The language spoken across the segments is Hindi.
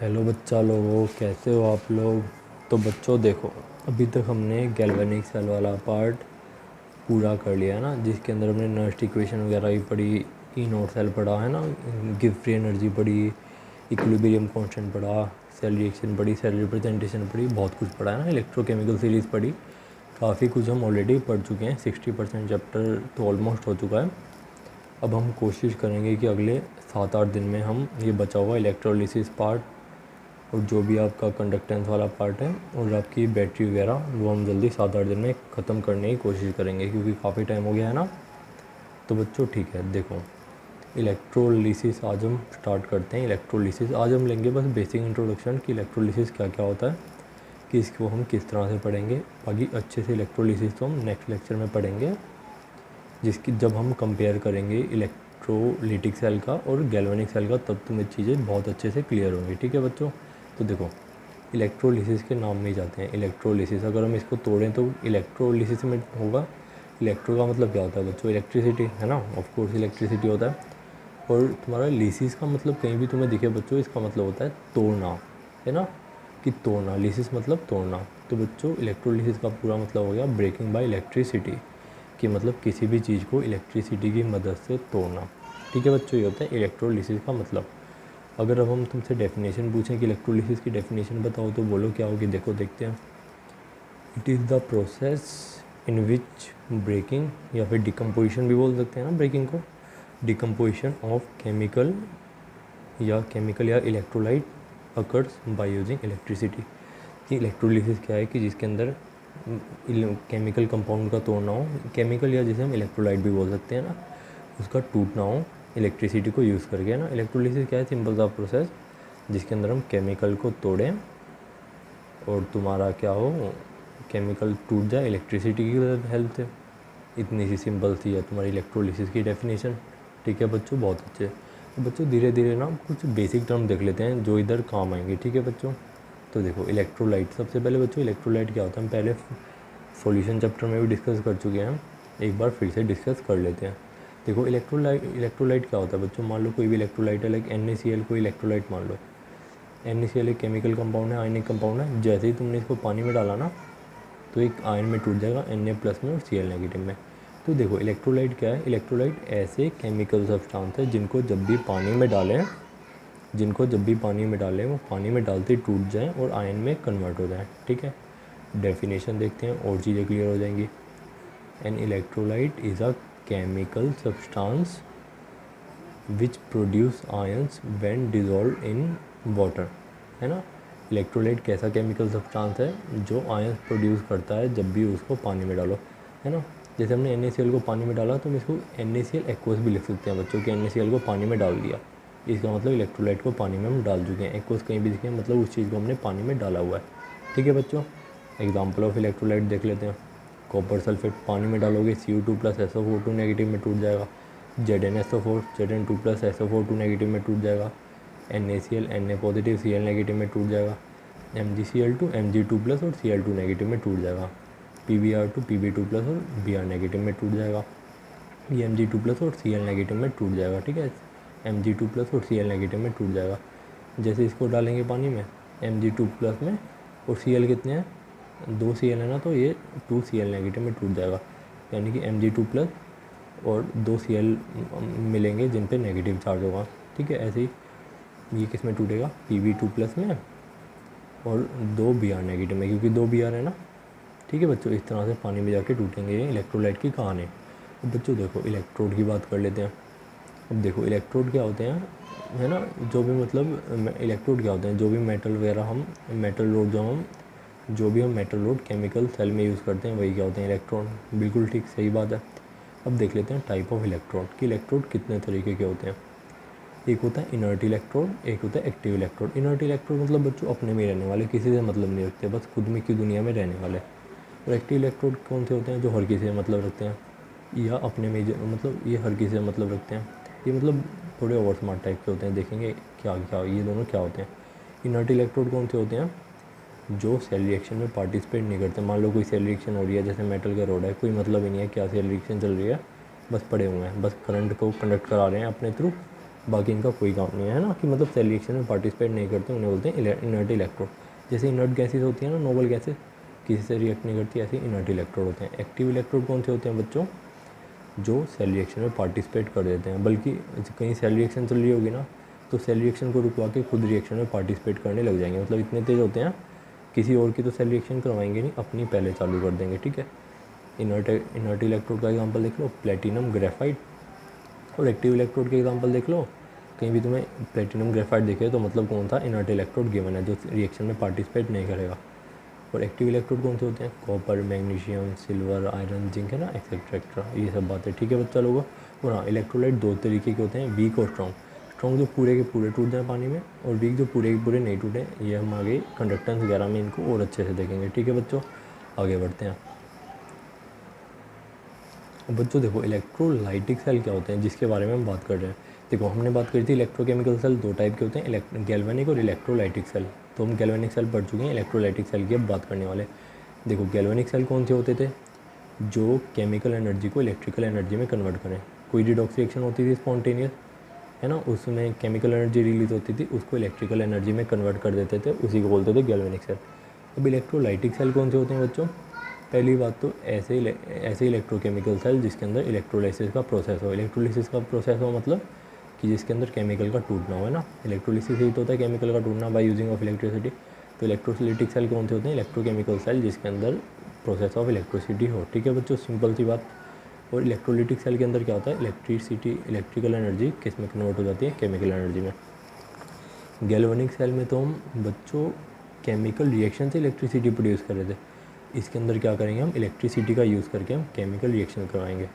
हेलो बच्चा लोगों, कैसे हो आप लोग। तो बच्चों देखो, अभी तक हमने गैल्वेनिक सेल वाला पार्ट पूरा कर लिया है ना, जिसके अंदर हमने नर्स्ट इक्वेशन वगैरह ही पढ़ी, ई नोट सेल पढ़ा है ना, गिव फ्री एनर्जी पढ़ी, इक्विलिब्रियम कांस्टेंट पढ़ा, सेल रिएक्शन पढ़ी, सेल रिप्रेजेंटेशन पढ़ी, बहुत कुछ पढ़ा है ना, इलेक्ट्रोकेमिकल सीरीज़ पढ़ी। काफ़ी कुछ हम ऑलरेडी पढ़ चुके हैं, 60% चैप्टर तो ऑलमोस्ट हो चुका है। अब हम कोशिश करेंगे कि अगले 7-8 दिन में हम ये बचा हुआ इलेक्ट्रोलिसिस पार्ट और जो भी आपका कंडक्टेंस वाला पार्ट है और आपकी बैटरी वगैरह वो हम जल्दी 7-8 दिन में ख़त्म करने की कोशिश करेंगे, क्योंकि काफ़ी टाइम हो गया है ना। तो बच्चों ठीक है, देखो इलेक्ट्रोलिसिस आज हम स्टार्ट करते हैं। इलेक्ट्रोलिसिस आज हम लेंगे बस बेसिक इंट्रोडक्शन कि इलेक्ट्रोलिसिस क्या क्या होता है, कि इसको हम किस तरह से पढ़ेंगे। बाकी अच्छे से इलेक्ट्रोलिसिस तो हम नेक्स्ट लेक्चर में पढ़ेंगे, जिसकी जब हम कंपेयर करेंगे इलेक्ट्रोलिटिक सेल का और गैल्वेनिक सेल का, तब तुम्हें चीज़ें बहुत अच्छे से क्लियर होंगी। ठीक है बच्चों। तो देखो, इलेक्ट्रोलिसिस के नाम में ही जाते हैं। इलेक्ट्रोलिसिस अगर हम इसको तोड़ें तो इलेक्ट्रोलिसिस में होगा, इलेक्ट्रो का मतलब क्या होता है बच्चों, इलेक्ट्रिसिटी है ना, ऑफ कोर्स इलेक्ट्रिसिटी होता है। और तुम्हारा लिसिस का मतलब कहीं भी तुम्हें दिखे बच्चों, इसका मतलब होता है तोड़ना, है ना, कि तोड़ना। लिसिस मतलब तोड़ना। तो बच्चों इलेक्ट्रोलिसिस का पूरा मतलब हो गया ब्रेकिंग बाय इलेक्ट्रिसिटी, कि मतलब किसी भी चीज़ को इलेक्ट्रिसिटी की मदद से तोड़ना। ठीक है बच्चों, ये होता है इलेक्ट्रोलिसिस का मतलब। अगर अब हम तुमसे डेफिनेशन पूछें कि इलेक्ट्रोलिसिस की डेफिनेशन बताओ, तो बोलो क्या होगी। देखो देखते हैं। It is the process in which breaking, या फिर डिकम्पोजिशन भी बोल सकते हैं ना ब्रेकिंग को, डिकम्पोजिशन ऑफ केमिकल या electrolyte occurs by using electricity. कि इलेक्ट्रोलिसिस क्या है, कि जिसके अंदर केमिकल कंपाउंड का तोड़ना हो, केमिकल या जिसे हम इलेक्ट्रोलाइट भी बोल सकते हैं ना, उसका टूटना हो इलेक्ट्रिसिटी को यूज़ करके, है ना। इलेक्ट्रोलिसिस क्या है, सिंपल सा प्रोसेस जिसके अंदर हम केमिकल को तोड़ें और तुम्हारा क्या हो, केमिकल टूट जाए इलेक्ट्रिसिटी की हेल्प से। इतनी सी सिंपल सी है तुम्हारी इलेक्ट्रोलिसिस की डेफिनेशन। ठीक है बच्चों, बहुत अच्छे। तो बच्चों धीरे धीरे ना कुछ बेसिक टर्म देख लेते हैं जो इधर काम आएंगे। ठीक है बच्चों। तो देखो इलेक्ट्रोलाइट, सबसे पहले बच्चों इलेक्ट्रोलाइट क्या होता है, हम पहले सॉल्यूशन चैप्टर में भी डिस्कस कर चुके हैं, एक बार फिर से डिस्कस कर लेते हैं। देखो इलेक्ट्रोलाइट क्या होता है बच्चों, मान लो कोई भी इलेक्ट्रोलाइट है, लाइक NaCl कोई इलेक्ट्रोलाइट मान लो। NaCl एक केमिकल कंपाउंड है, आयनिक कंपाउंड है। जैसे ही तुमने इसको पानी में डाला ना, तो एक आयन में टूट जाएगा, Na+ में और Cl नेगेटिव में। तो देखो इलेक्ट्रोलाइट क्या है, इलेक्ट्रोलाइट ऐसे केमिकल सब्सटेंस है जिनको जब भी पानी में डालें वो पानी में डालते ही टूट जाएं और आयन में कन्वर्ट हो जाएं। ठीक है, डेफिनेशन देखते हैं और चीज़ें क्लियर हो जाएंगी। An electrolyte is a chemical substance which produce ions when dissolve in water, है ना। इलेक्ट्रोलाइट कैसा केमिकल सब्सटेंस है जो आयंस प्रोड्यूस करता है जब भी उसको पानी में डालो, है ना। जैसे हमने NaCl को पानी में डाला तो हम इसको NaCl एक्वस भी लिख सकते हैं बच्चों, कि NaCl को पानी में डाल दिया। इसका मतलब इलेक्ट्रोलाइट को पानी में हम डाल चुके हैं। एक्वस कहीं भी दिखे मतलब उस चीज़ को हमने पानी में डाला हुआ है। ठीक है बच्चों, एग्जाम्पल ऑफ इलेक्ट्रोलाइट देख लेते हैं। कॉपर सल्फेट पानी में डालोगे Cu2+ SO4 नेगेटिव में टूट जाएगा। ZnSO4 Zn2+ SO4 नेगेटिव में टूट जाएगा। NaCl Na positive Cl negative में टूट जाएगा। MgCl2 Mg2+ और Cl2 नेगेटिव में टूट जाएगा। PbR2 Pb2+ और Br नेगेटिव में टूट जाएगा। Mg2+ और Cl नेगेटिव में टूट जाएगा। ठीक है, Mg2+ और Cl नेगेटिव में टूट जाएगा। जैसे इसको डालेंगे पानी में Mg2+ में, और Cl कितने हैं, 2 Cl है ना, तो ये 2 Cl नेगेटिव में टूट जाएगा। यानी कि Mg2+ और 2 Cl मिलेंगे जिन पे नेगेटिव चार्ज होगा। ठीक है, ऐसे ही ये किस में टूटेगा, Pb2+ में और 2 Br नेगेटिव में, क्योंकि 2 Br है ना। ठीक है बच्चों, इस तरह से पानी में जाके टूटेंगे ये इलेक्ट्रोलाइट की कहानी। अब बच्चों देखो इलेक्ट्रोड की बात कर लेते हैं। अब देखो इलेक्ट्रोड क्या होते हैं, है ना, जो भी मतलब इलेक्ट्रोड क्या होते हैं, जो भी मेटल वगैरह हम मेटल लोड जो भी हम मेटल लोड केमिकल सेल में यूज़ करते हैं वही क्या होते हैं, इलेक्ट्रॉन। बिल्कुल ठीक, सही बात है। अब देख लेते हैं टाइप ऑफ इलेक्ट्रोड, कि इलेक्ट्रोड कितने तरीके के होते हैं। एक होता है इनर्ट इलेक्ट्रोड, एक होता है एक्टिव इलेक्ट्रोड। इनर्ट इलेक्ट्रोड मतलब बच्चों अपने में रहने वाले, किसी से मतलब नहीं रखते, बस खुद में की दुनिया में रहने वाले। और एक्टिव इलेक्ट्रोड कौन से होते हैं, जो हर किसी से मतलब रखते हैं, या अपने में मतलब ये हर किसी से मतलब रखते हैं। ये मतलब थोड़े ओवर स्मार्ट टाइप के होते हैं, देखेंगे क्या क्या ये दोनों क्या होते हैं। इनर्ट इलेक्ट्रोड कौन से होते हैं, जो सेल रिएक्शन में पार्टिसिपेट नहीं करते। मान लो कोई सेल रिएक्शन हो रही है, जैसे मेटल का रोड है, कोई मतलब ही नहीं है क्या सेल रिएक्शन चल रही है, बस पड़े हुए हैं, बस करंट को कंडक्ट करा रहे हैं अपने थ्रू, बाकी इनका कोई काम नहीं है ना, कि मतलब सेल रिएक्शन में पार्टिसिपेट नहीं करते, उन्हें बोलते हैं इनर्ट इलेक्ट्रोड। जैसे इनर्ट गैसेज होती हैं ना, नोबल गैसेज किसी से रिएक्ट नहीं करती, ऐसे इनर्ट इलेक्ट्रोड होते हैं। एक्टिव इलेक्ट्रोड कौन से होते हैं बच्चों? जो सेल रिएक्शन में पार्टिसिपेट कर देते हैं, बल्कि कहीं सेल रिएक्शन चल रही होगी ना तो सेल रिएक्शन को रुकवा के खुद रिएक्शन में पार्टिसिपेट करने लग जाएंगे, मतलब इतने तेज़ होते हैं, किसी और की तो सेल रिएक्शन करवाएंगे नहीं, अपनी पहले चालू कर देंगे। ठीक है, इनर्ट इलेक्ट्रोड का एग्जांपल देख लो, प्लेटिनम ग्रेफाइट। और एक्टिव इलेक्ट्रोड के एग्जांपल देख लो, कहीं भी तुम्हें प्लेटिनम ग्रेफाइट दिखे तो मतलब कौन था? इनर्ट इलेक्ट्रोड गिवन है, जो रिएक्शन में पार्टिसिपेट नहीं करेगा। और एक्टिव इलेक्ट्रोड कौन से होते हैं? Copper, magnesium, silver, iron, zinc है ना, एक्सेट्रा एक्सेट्रा, ये सब बातें। ठीक है बच्चा लोगों। और हाँ, इलेक्ट्रोलाइट दो तरीके के होते हैं, वीक और स्ट्रॉन्ग। स्ट्रॉन्ग जो पूरे के पूरे टूट जाए पानी में, और वीक जो पूरे के पूरे नहीं टूटे। ये हम आगे कंडक्टेंस वगैरह में इनको और अच्छे से देखेंगे। ठीक है बच्चों, आगे बढ़ते हैं। बच्चों देखो, इलेक्ट्रोलाइटिक सेल क्या होते हैं जिसके बारे में हम बात कर रहे हैं। देखो, हमने बात करी थी इलेक्ट्रोकेमिकल सेल दो टाइप के होते हैं, गैल्वेनिक और इलेक्ट्रोलाइटिक सेल। तो हम गैल्वेनिक सेल पढ़ चुके हैं, इलेक्ट्रोलाइटिक सेल की अब बात करने वाले। देखो, गैल्वेनिक सेल कौन से होते थे? जो केमिकल एनर्जी को इलेक्ट्रिकल एनर्जी में कन्वर्ट करें। कोई रिडॉक्स रिएक्शन होती थी स्पॉन्टेनियस, है ना, उसमें केमिकल एनर्जी रिलीज होती थी, उसको इलेक्ट्रिकल एनर्जी में कन्वर्ट कर देते थे, उसी को बोलते थे गैल्वेनिक सेल। अब इलेक्ट्रोलाइटिक सेल कौन से होते हैं बच्चों? पहली बात तो ऐसे इलेक्ट्रोकेमिकल सेल जिसके अंदर इलेक्ट्रोलाइसिस का प्रोसेस हो। इलेक्ट्रोलाइसिस का प्रोसेस हो मतलब कि जिसके अंदर केमिकल का टूटना हो, है ना। इलेक्ट्रोलाइसिस ही तो होता है केमिकल का टूटना बाय यूजिंग ऑफ इलेक्ट्रिसिटी। तो इलेक्ट्रोलाइटिक सेल कौन से होते हैं? इलेक्ट्रोकेमिकल सेल जिसके अंदर प्रोसेस ऑफ इलेक्ट्रिसिटी हो। ठीक है बच्चों, सिंपल सी बात। और इलेक्ट्रोलाइटिक सेल के अंदर क्या होता है? इलेक्ट्रिकल एनर्जी किस में कन्वर्ट हो जाती है? केमिकल एनर्जी में। गैल्वेनिक सेल में तो हम बच्चों केमिकल रिएक्शन से इलेक्ट्रिसिटी प्रोड्यूस कर रहे थे, इसके अंदर क्या करेंगे हम? इलेक्ट्रिसिटी का यूज़ करके हम केमिकल रिएक्शन करवाएंगे।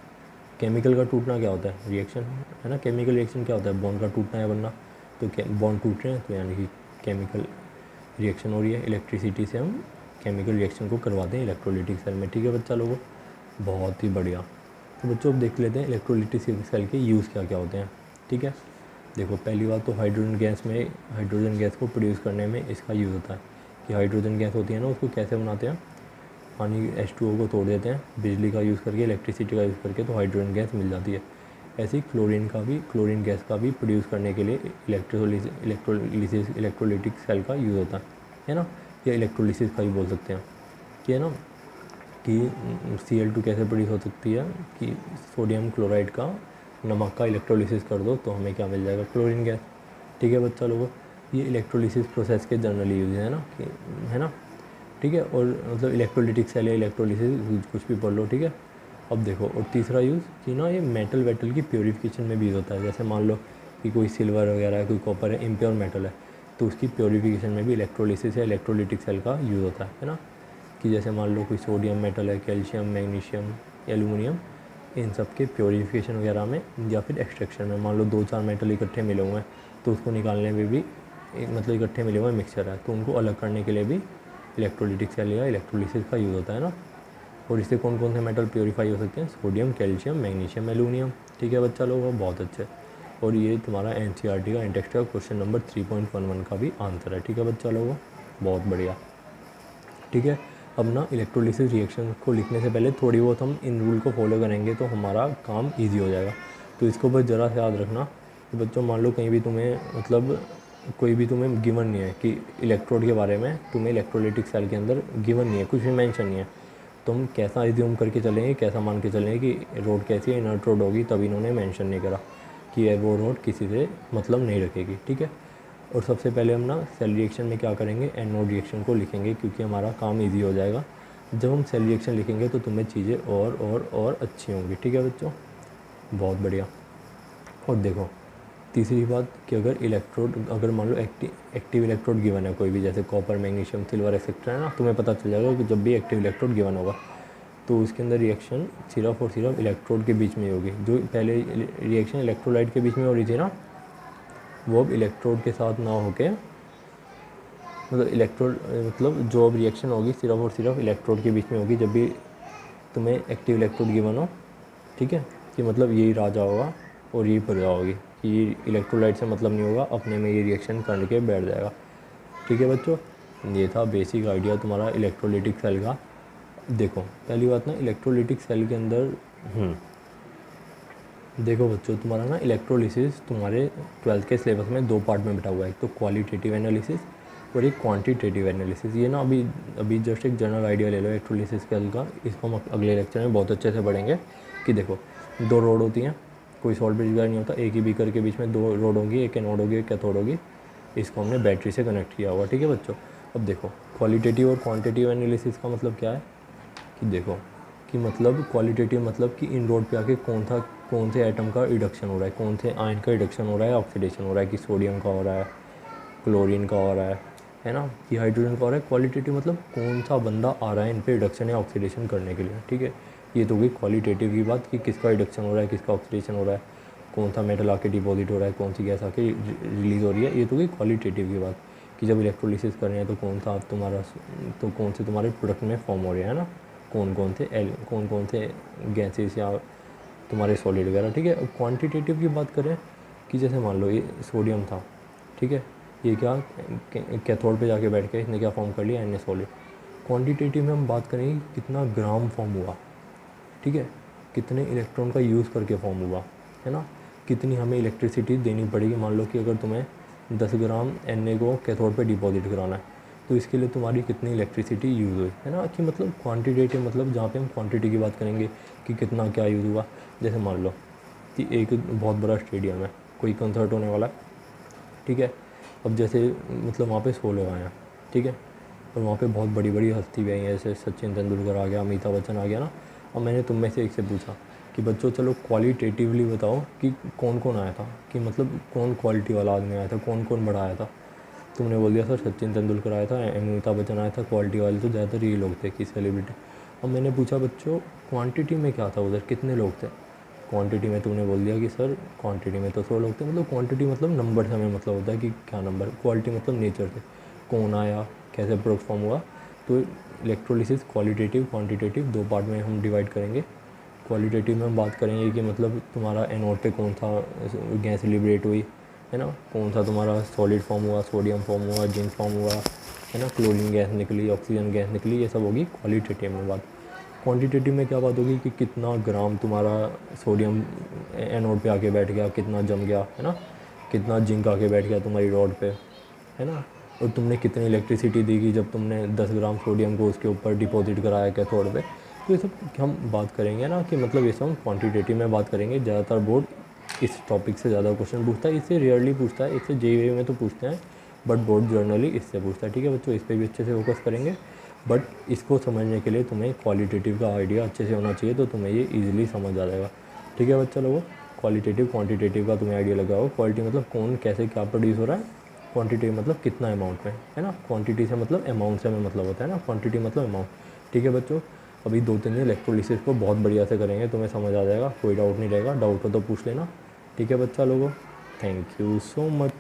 केमिकल का टूटना क्या होता है? रिएक्शन, है ना। केमिकल रिएक्शन क्या होता है? बॉन्ड का टूटना है बनना। तो बॉन्ड टूट रहे हैं तो यानी कि केमिकल रिएक्शन हो रही है। इलेक्ट्रिसिटी से हम केमिकल रिएक्शन को करवाते हैं इलेक्ट्रोलाइटिक सेल में। ठीक है बच्चा लोगों, बहुत ही बढ़िया। तो बच्चों अब देख लेते हैं इलेक्ट्रोलाइटिक सेल के यूज़ क्या क्या होते हैं। ठीक है, देखो पहली बात तो हाइड्रोजन गैस को प्रोड्यूस करने में इसका यूज़ होता है। कि हाइड्रोजन गैस होती है ना, उसको कैसे बनाते हैं? पानी H2O को तोड़ देते हैं बिजली का यूज़ करके, इलेक्ट्रिसिटी का यूज़ करके, तो हाइड्रोजन गैस मिल जाती है। ऐसे ही क्लोरीन गैस का भी प्रोड्यूस करने के लिए इलेक्ट्रोलाइटिक सेल का यूज़ होता है ना, या इलेक्ट्रोलिसिस का भी बोल सकते हैं। कि है ना, कि Cl2 कैसे प्रोड्यूस हो सकती है? कि सोडियम क्लोराइड का नमक का इलेक्ट्रोलिसिस कर दो तो हमें क्या मिल जाएगा? Chlorine gas. ठीक है बच्चा लोगों, ये इलेक्ट्रोलिसिस प्रोसेस के जनरली यूज है ना, कि है ना। ठीक है, और मतलब इलेक्ट्रोलाइटिक सेल या इलेक्ट्रोलिसिस कुछ भी पढ़ लो। ठीक है, अब देखो, और तीसरा यूज़ कि ना ये मेटल वेटल की प्योरीफिकेशन में भी यूज़ होता है। जैसे मान लो कि कोई सिल्वर वगैरह है, कोई कॉपर है, इम्प्योर मेटल है, तो उसकी प्योरीफिकेशन में भी इलेक्ट्रोलिसिस या इलेक्ट्रोलाइटिक सेल का यूज़ होता है ना। कि जैसे मान लो कोई सोडियम मेटल है, कैल्शियम, मैग्नीशियम, एल्यूमिनियम, इन सब के प्योरीफिकेशन वगैरह में या फिर एक्सट्रैक्शन में, मान लो 2-4 मेटल इकट्ठे मिले हुए हैं तो उसको निकालने में भी, मतलब इकट्ठे मिले हुए मिक्सचर है तो उनको अलग करने के लिए भी इलेक्ट्रोलाइटिक सेल या इलेक्ट्रोलिसिस का यूज़ होता है ना। और इससे कौन कौन से मेटल प्योरीफाई हो सकते हैं? Sodium, calcium, magnesium, aluminium. ठीक है बच्चा लोग, बहुत अच्छे। और ये तुम्हारा NCERT का इंटेक्स्ट का क्वेश्चन नंबर 3.11 का भी आंसर है। ठीक है बच्चा लोगों, बहुत बढ़िया। ठीक है, अब ना इलेक्ट्रोलिसिस रिएक्शन को लिखने से पहले थोड़ी बहुत हम इन रूल को फॉलो करेंगे तो हमारा काम ईजी हो जाएगा। तो इसको बस ज़रा से याद रखना कि बच्चों मान लो कहीं भी तुम्हें, मतलब कोई भी तुम्हें गिवन नहीं है कि इलेक्ट्रोड के बारे में, तुम्हें इलेक्ट्रोलाइटिक सेल के अंदर गिवन नहीं है, कुछ भी मेंशन नहीं है, तो हम कैसा एज्यूम करके चलेंगे, कैसा मान के चलेंगे कि रोड कैसी है? इनर्ट रोड होगी, तब इन्होंने मेंशन नहीं करा कि वो रोड किसी से मतलब नहीं रखेगी। ठीक है, और सबसे पहले हम ना सेल रिएक्शन में क्या करेंगे? एनोड रिएक्शन को लिखेंगे, क्योंकि हमारा काम इजी हो जाएगा। जब हम सेल रिएक्शन लिखेंगे तो तुम्हें चीज़ें और अच्छी होंगी। ठीक है बच्चों, बहुत बढ़िया। और देखो तीसरी बात कि अगर मान लो एक्टिव इलेक्ट्रोड गिवन है कोई भी, जैसे कॉपर, मैग्नीशियम, सिल्वर एक्सेट्रा, है ना, तुम्हें पता चल जाएगा कि जब भी एक्टिव इलेक्ट्रोड गिवन होगा तो उसके अंदर रिएक्शन सिर्फ और सिर्फ इलेक्ट्रोड के बीच में होगी। जो पहले रिएक्शन इलेक्ट्रोलाइट के बीच में हो रही थी ना, वो अब इलेक्ट्रोड के साथ ना होके, मतलब जो अब रिएक्शन होगी सिर्फ और सिर्फ इलेक्ट्रोड के बीच में होगी जब भी तुम्हें एक्टिव इलेक्ट्रोड गिवन हो। ठीक है, कि मतलब यही राजा होगा और यही प्रजा होगी, कि ये इलेक्ट्रोलाइट से मतलब नहीं होगा, अपने में ये रिएक्शन करके बैठ जाएगा। ठीक है बच्चों, ये था बेसिक आइडिया तुम्हारा इलेक्ट्रोलाइटिक सेल का। देखो पहली बात ना, इलेक्ट्रोलाइटिक सेल के अंदर देखो बच्चों, तुम्हारा ना इलेक्ट्रोलिसिस तुम्हारे 12th के सिलेबस में 2 पार्ट में बटा हुआ है, एक तो क्वालिटेटिव एनालिसिस और एक क्वांटिटेटिव एनालिसिस। ये ना अभी अभी जस्ट एक जनरल आइडिया ले लो इलेक्ट्रोलिसिस के हल का। इसको हम अगले लेक्चर में बहुत अच्छे से पढ़ेंगे कि देखो 2 रोड होती हैं, कोई सॉल्ट ब्रिज वगैरह नहीं होता, एक ही बीकर के बीच में 2 रोड होगी, एक एनोड होगी एक कैथोड होगी। इसको हमने बैटरी से कनेक्ट किया हुआ, ठीक है बच्चों। अब देखो क्वालिटेटिव और क्वांटिटेटिव एनालिसिस का मतलब क्या है कि देखो कि मतलब क्वालिटेटिव मतलब कि इन रोड पे आके कौन से एटम का रिडक्शन हो रहा है, कौन से आयन का रिडक्शन हो रहा है, ऑक्सीडेशन हो रहा है, कि सोडियम का हो रहा है, क्लोरीन का हो रहा है ना, कि हाइड्रोजन का हो रहा है। क्वालिटेटिव मतलब कौन सा बंदा आ रहा है इन पे रिडक्शन या ऑक्सीडेशन करने के लिए, ठीक है। ये तो होगी क्वालिटेटिव की बात कि किसका रिडक्शन हो रहा है, किसका ऑक्सीडेशन हो रहा है, कौन सा मेटल आके डिपॉजिट हो रहा है, कौन सी गैस आके रिलीज़ हो रही है। ये तो होगी क्वालिटेटिव की बात कि जब इलेक्ट्रोलिसिस कर रहे हैं तो कौन से तुम्हारे प्रोडक्ट में फॉर्म हो रहे हैं ना, कौन कौन से गैसेस या तुम्हारे सॉलिड वगैरह, ठीक है। अब क्वांटिटेटिव की बात करें कि जैसे मान लो ये सोडियम था, ठीक है, ये क्या कैथोड पे जाके बैठ के इसने क्या फॉर्म कर लिया, एन ए सॉलिड। क्वांटिटेटिव में हम बात करेंगे कितना ग्राम फॉर्म हुआ, ठीक है, कितने इलेक्ट्रॉन का यूज़ करके फॉर्म हुआ, है ना, कितनी हमें इलेक्ट्रिसिटी देनी पड़ेगी। मान लो कि अगर तुम्हें 10 ग्राम एन को कैथोड पे डिपॉजिट कराना है तो इसके लिए तुम्हारी कितनी इलेक्ट्रिसिटी यूज़ हुई, है ना। कि मतलब क्वांटिटेटिव मतलब जहाँ पे हम क्वांटिटी की बात करेंगे कि कितना क्या यूज़ हुआ। जैसे मान लो कि एक बहुत बड़ा स्टेडियम है, कोई कंसर्ट होने वाला है, ठीक है। अब जैसे मतलब वहाँ पे 100 लोग आए हैं, ठीक है, और वहाँ पे बहुत बड़ी बड़ी हस्ती भी आई है, जैसे सचिन तेंदुलकर आ गया, अमिताभ बच्चन आ गया ना। अब मैंने तुम में से एक से पूछा कि बच्चों चलो क्वालिटेटिवली बताओ कि कौन कौन आया था, कि मतलब कौन क्वालिटी वाला आदमी आया था, कौन कौन बड़ा आया था। तुमने बोल दिया सर सचिन तेंदुलकर आया था, अमिताभ बच्चन आया था, क्वालिटी वाले तो ज़्यादातर ये लोग थे कि सेलिब्रिटी। अब मैंने पूछा बच्चों क्वांटिटी में क्या था उधर, कितने लोग थे। क्वांटिटी में तुमने बोल दिया कि सर क्वांटिटी में तो 100 लोग थे। मतलब क्वांटिटी मतलब नंबर से हमें मतलब होता है कि क्या नंबर, क्वालिटी मतलब नेचर से कौन आया, कैसे प्रोडक्ट फॉर्म हुआ। तो इलेक्ट्रोलिसिस क्वालिटेटिव क्वांटिटेटिव 2 पार्ट में हम डिवाइड करेंगे। क्वालिटेटिव में हम बात करेंगे कि मतलब तुम्हारा एनोड पे कौन सा गैस लिबरेट हुई, है ना, कौन सा तुम्हारा सॉलिड फॉर्म हुआ, सोडियम फॉर्म हुआ, जिंक फॉर्म हुआ, है ना, क्लोरीन गैस निकली, ऑक्सीजन गैस निकली। ये सब होगी क्वालिटेटिव में बात। क्वांटिटेटिव में क्या बात होगी कि कितना ग्राम तुम्हारा सोडियम एनोड पे आके बैठ गया, कितना जम गया, है ना, कितना जिंक आके बैठ गया तुम्हारी रॉड पे, है ना, और तुमने कितनी इलेक्ट्रिसिटी दी कि जब तुमने 10 ग्राम सोडियम को उसके ऊपर डिपॉजिट कराया कैथोड पे। तो ये सब हम बात करेंगे ना कि मतलब ये सब हम क्वान्टिटेटिव में बात करेंगे। ज़्यादातर बोर्ड इस टॉपिक से ज़्यादा क्वेश्चन पूछता है, इससे रेयरली पूछता है, इससे जेईई में तो पूछते हैं बट बोर्ड जर्नली इससे पूछता है, ठीक है बच्चों। इस पर भी अच्छे से फोकस करेंगे, बट इसको समझने के लिए तुम्हें क्वालिटेटिव का आइडिया अच्छे से होना चाहिए, तो तुम्हें ये ईजिली समझ आ जाएगा, ठीक है बच्चा लोगों। क्वालिटेटिव क्वांटिटेटिव का तुम्हें आइडिया लगा हो। क्वालिटी मतलब कौन कैसे क्या प्रोड्यूस हो रहा है, क्वांटिटी मतलब कितना अमाउंट में, है ना। क्वांटिटी से मतलब अमाउंट से हमें मतलब होता है ना, क्वांटिटी मतलब अमाउंट, ठीक है बच्चों। अभी 2-3 दिन इलेक्ट्रोलिसिस को बहुत बढ़िया से करेंगे, तुम्हें समझ आ जाएगा, कोई डाउट नहीं रहेगा। डाउट हो तो पूछ लेना, ठीक है बच्चा लोगों। Thank you so much.